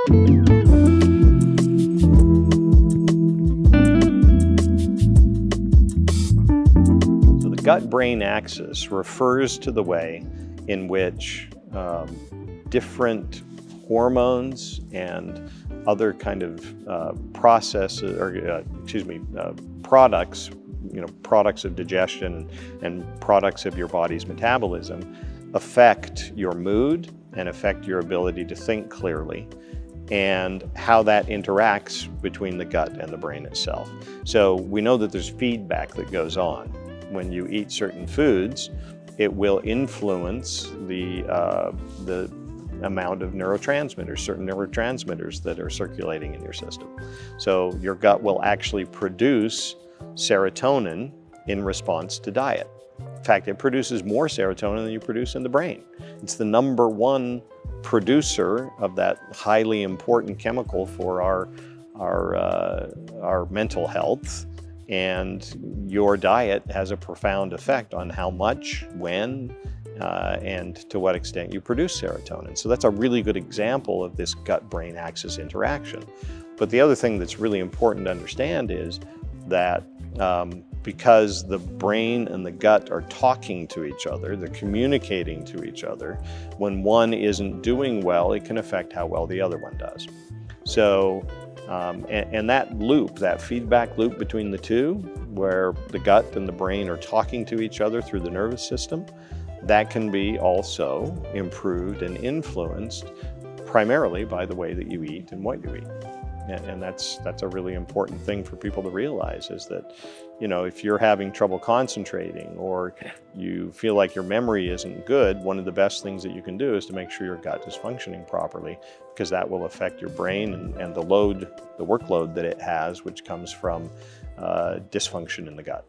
So the gut-brain axis refers to the way in which different hormones and other kind of processes, or products, products of digestion and products of your body's metabolism affect your mood and affect your ability to think clearly, and how that interacts between the gut and the brain itself. So we know that there's feedback that goes on. When you eat certain foods, it will influence the amount of neurotransmitters, certain neurotransmitters that are circulating in your system. So your gut will actually produce serotonin in response to diet. In fact, it produces more serotonin than you produce in the brain. It's the #1 producer of that highly important chemical for our mental health. And your diet has a profound effect on how much, when, and to what extent you produce serotonin. So that's a really good example of this gut-brain axis interaction. But the other thing that's really important to understand is that because the brain and the gut are talking to each other, they're communicating to each other, when one isn't doing well, it can affect how well the other one does. So, and that loop, that feedback loop between the two, where the gut and the brain are talking to each other through the nervous system, that can be also improved and influenced primarily by the way that you eat and what you eat. And that's a really important thing for people to realize, is that, if you're having trouble concentrating or you feel like your memory isn't good, one of the best things that you can do is to make sure your gut is functioning properly, because that will affect your brain and the workload that it has, which comes from dysfunction in the gut.